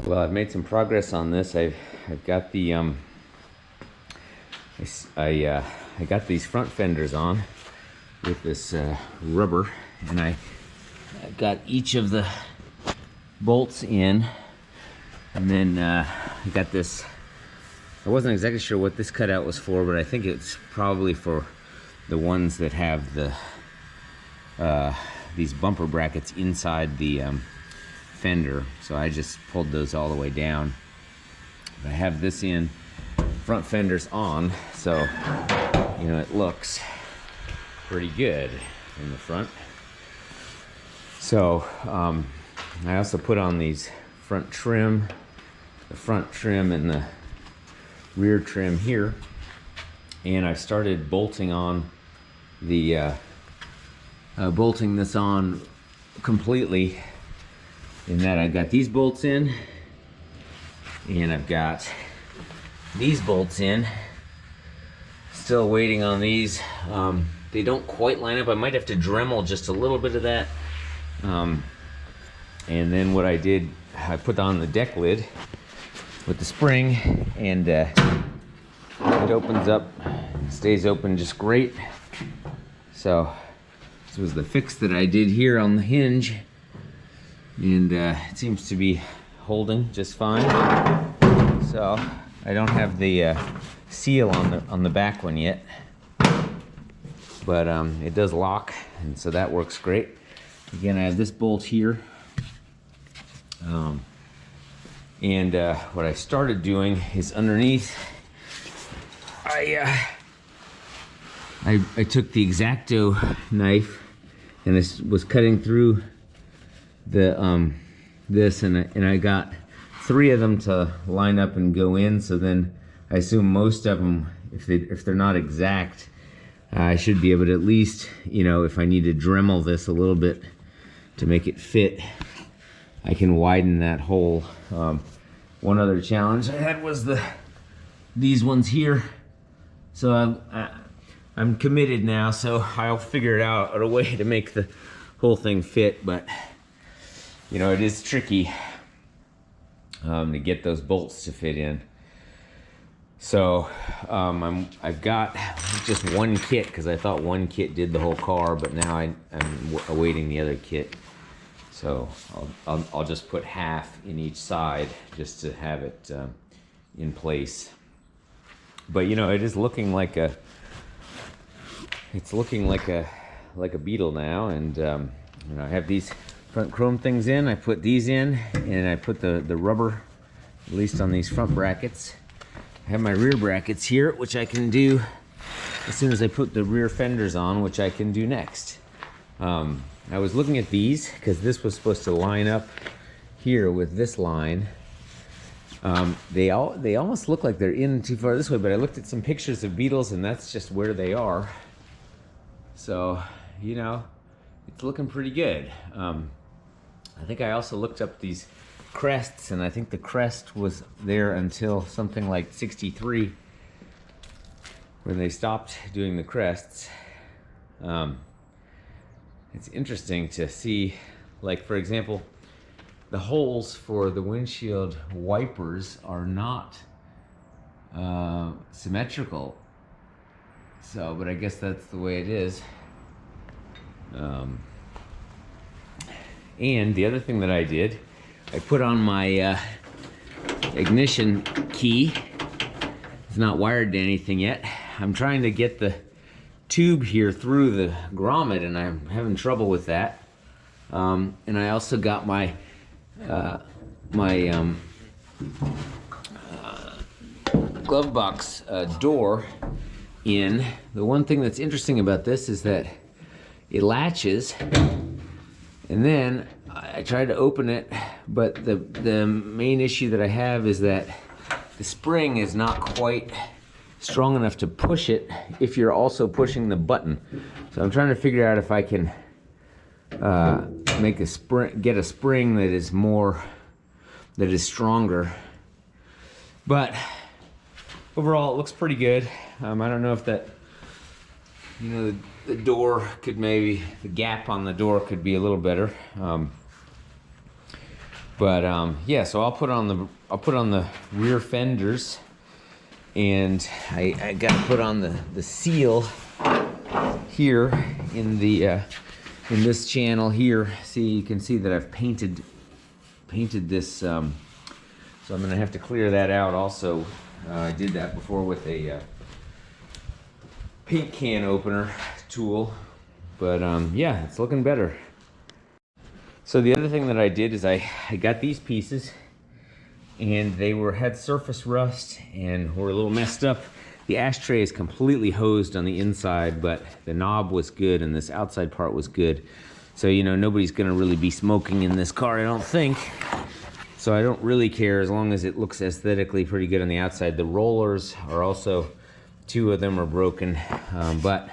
Well, I've made some progress on this. I've got the I got these front fenders on with this rubber, and I got each of the bolts in, and then I got this. I wasn't exactly sure what this cutout was for, but I think it's probably for the ones that have the these bumper brackets inside the fender. So I just pulled those all the way down. I have this in, front fenders on, so you know it looks pretty good in the front. So I also put on these front trim, the front trim and the rear trim here, and I started bolting on the bolting this on completely, in that I've got these bolts in, and I've got these bolts in. Still waiting on these. They don't quite line up. I might have to Dremel just a little bit of that. And then what I did, I put on the deck lid with the spring, and it opens up, stays open just great. So this was the fix that I did here on the hinge, and it seems to be holding just fine. So I don't have the seal on the back one yet, but it does lock, and so that works great. Again, I have this bolt here, and what I started doing is underneath. I took the X-Acto knife, and this was cutting through the this, and I got 3 of them to line up and go in. So then I assume most of them, if they're not exact, I should be able to at least, you know, if I need to Dremel this a little bit to make it fit, I can widen that hole. One other challenge I had was these ones here. So I'm committed now, so I'll figure it out a way to make the whole thing fit. But you know, it is tricky to get those bolts to fit in. So I've got just one kit, because I thought one kit did the whole car, but now I'm awaiting the other kit. So I'll just put half in each side just to have it in place. But you know, it is looking like a Beetle now, and you know, I have these front chrome things in. I put these in, and I put the rubber, at least on these front brackets. I have my rear brackets here, which I can do as soon as I put the rear fenders on, which I can do next. I was looking at these because this was supposed to line up here with this line. They almost look like they're in too far this way, but I looked at some pictures of Beetles, and that's just where they are. So, you know, it's looking pretty good. I think I also looked up these crests, and I think the crest was there until something like 63, when they stopped doing the crests. It's interesting to see, like, for example, the holes for the windshield wipers are not symmetrical. So, but I guess that's the way it is. And the other thing that I did, I put on my ignition key. It's not wired to anything yet. I'm trying to get the tube here through the grommet, and I'm having trouble with that. And I also got my glove box door in. The one thing that's interesting about this is that it latches, and then I tried to open it, but the main issue that I have is that the spring is not quite strong enough to push it if you're also pushing the button. So I'm trying to figure out if I can make a spring, get a spring that is stronger. But overall, it looks pretty good. I don't know if that, you know, the door could maybe, the gap on the door could be a little better. But yeah, so I'll put on the rear fenders, and I got to put on the seal here in the in this channel here. See, you can see that I've painted this, so I'm gonna have to clear that out also. I did that before with a paint can opener tool, but yeah, it's looking better. So the other thing that I did is I got these pieces, and they had surface rust and were a little messed up. The ashtray is completely hosed on the inside, but the knob was good and this outside part was good. So, you know, nobody's gonna really be smoking in this car, I don't think. So I don't really care as long as it looks aesthetically pretty good on the outside. The rollers are also, 2 of them are broken, but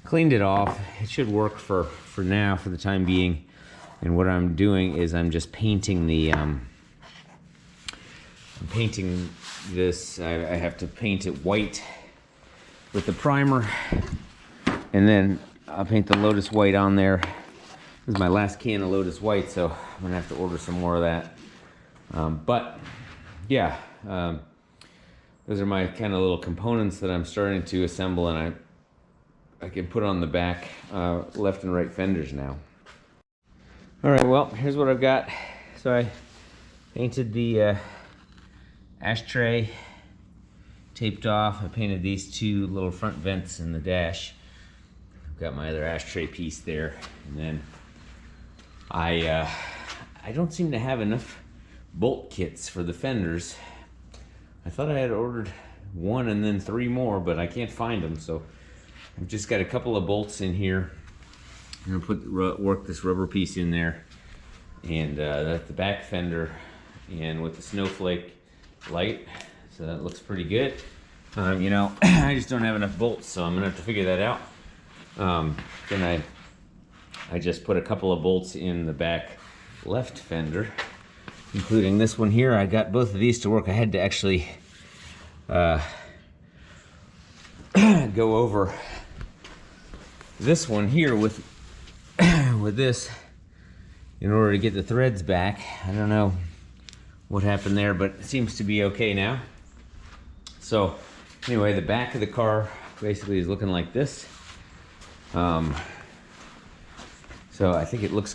cleaned it off. It should work for now, for the time being. And what I'm doing is I'm just painting the, I'm painting this. I have to paint it white with the primer, and then I'll paint the Lotus White on there. This is my last can of Lotus White, so I'm gonna have to order some more of that. But yeah, those are my kind of little components that I'm starting to assemble, and I can put on the back left and right fenders now. All right, well, here's what I've got. So I painted the ashtray, taped off. I painted these 2 little front vents in the dash. I've got my other ashtray piece there, and then I don't seem to have enough bolt kits for the fenders. I thought I had ordered 1 and then 3 more, but I can't find them, so I've just got a couple of bolts in here. I'm gonna work this rubber piece in there, and that's the back fender, and with the snowflake light, so that looks pretty good. You know, I just don't have enough bolts, so I'm gonna have to figure that out. Then I just put a couple of bolts in the back left fender, including this one here. I got both of these to work. I had to actually go over this one here with this in order to get the threads back. I don't know what happened there, but it seems to be okay now. So anyway, the back of the car basically is looking like this. So I think it looks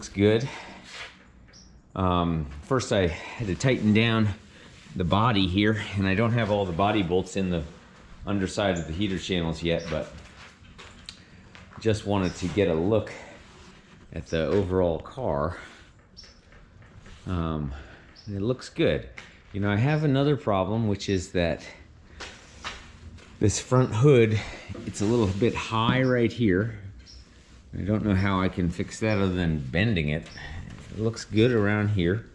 good. First I had to tighten down the body here, and I don't have all the body bolts in the underside of the heater channels yet, but just wanted to get a look at the overall car. And it looks good. You know, I have another problem, which is that this front hood, it's a little bit high right here. I don't know how I can fix that other than bending it. It looks good around here.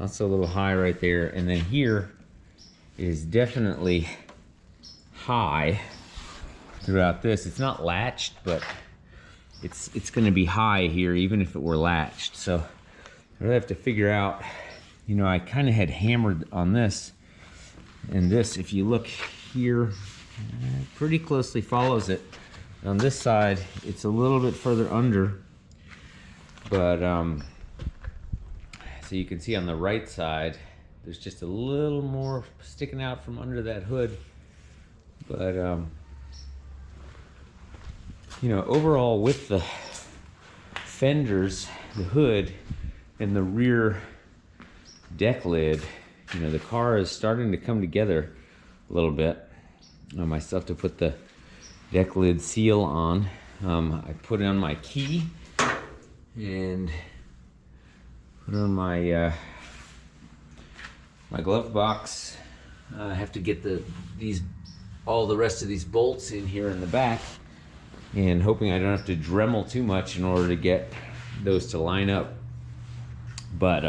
Also a little high right there. And then here is definitely high throughout this. It's not latched, but it's gonna be high here even if it were latched. So I really have to figure out, you know, I kind of had hammered on this, and this, if you look here, pretty closely follows it. On this side, it's a little bit further under, but so you can see on the right side, there's just a little more sticking out from under that hood. But you know, overall with the fenders, the hood, and the rear deck lid, you know, the car is starting to come together a little bit. I still have to put the deck lid seal on. I put on my key and put on my my glove box. I have to get all the rest of these bolts in here in the back, and hoping I don't have to Dremel too much in order to get those to line up. But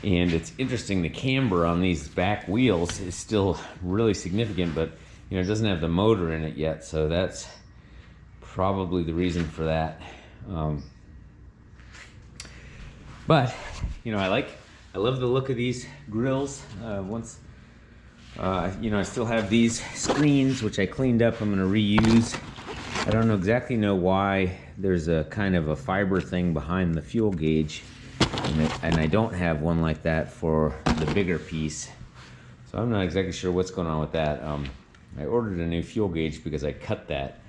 and it's interesting, the camber on these back wheels is still really significant, but you know, it doesn't have the motor in it yet, so that's probably the reason for that. But you know, I love the look of these grills. You know, I still have these screens which I cleaned up. I'm going to reuse. I don't exactly know why there's a kind of a fiber thing behind the fuel gauge. and I don't have one like that for the bigger piece. So I'm not exactly sure what's going on with that. I ordered a new fuel gauge because I cut that.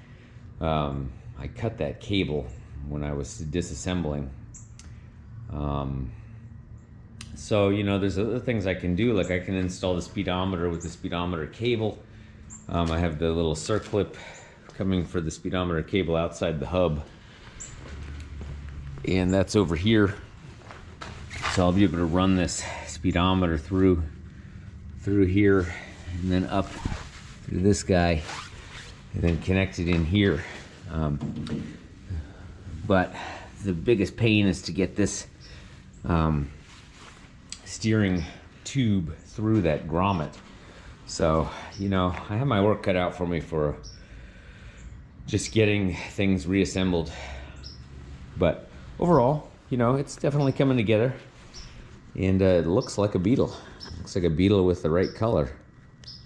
I cut that cable when I was disassembling. So, you know, there's other things I can do, like I can install the speedometer with the speedometer cable. I have the little circlip coming for the speedometer cable outside the hub, and that's over here. So I'll be able to run this speedometer through here and then up through this guy and then connect it in here. But the biggest pain is to get this steering tube through that grommet. So, you know, I have my work cut out for me for just getting things reassembled. But overall, you know, it's definitely coming together, and it looks like a Beetle. Looks like a Beetle with the right color.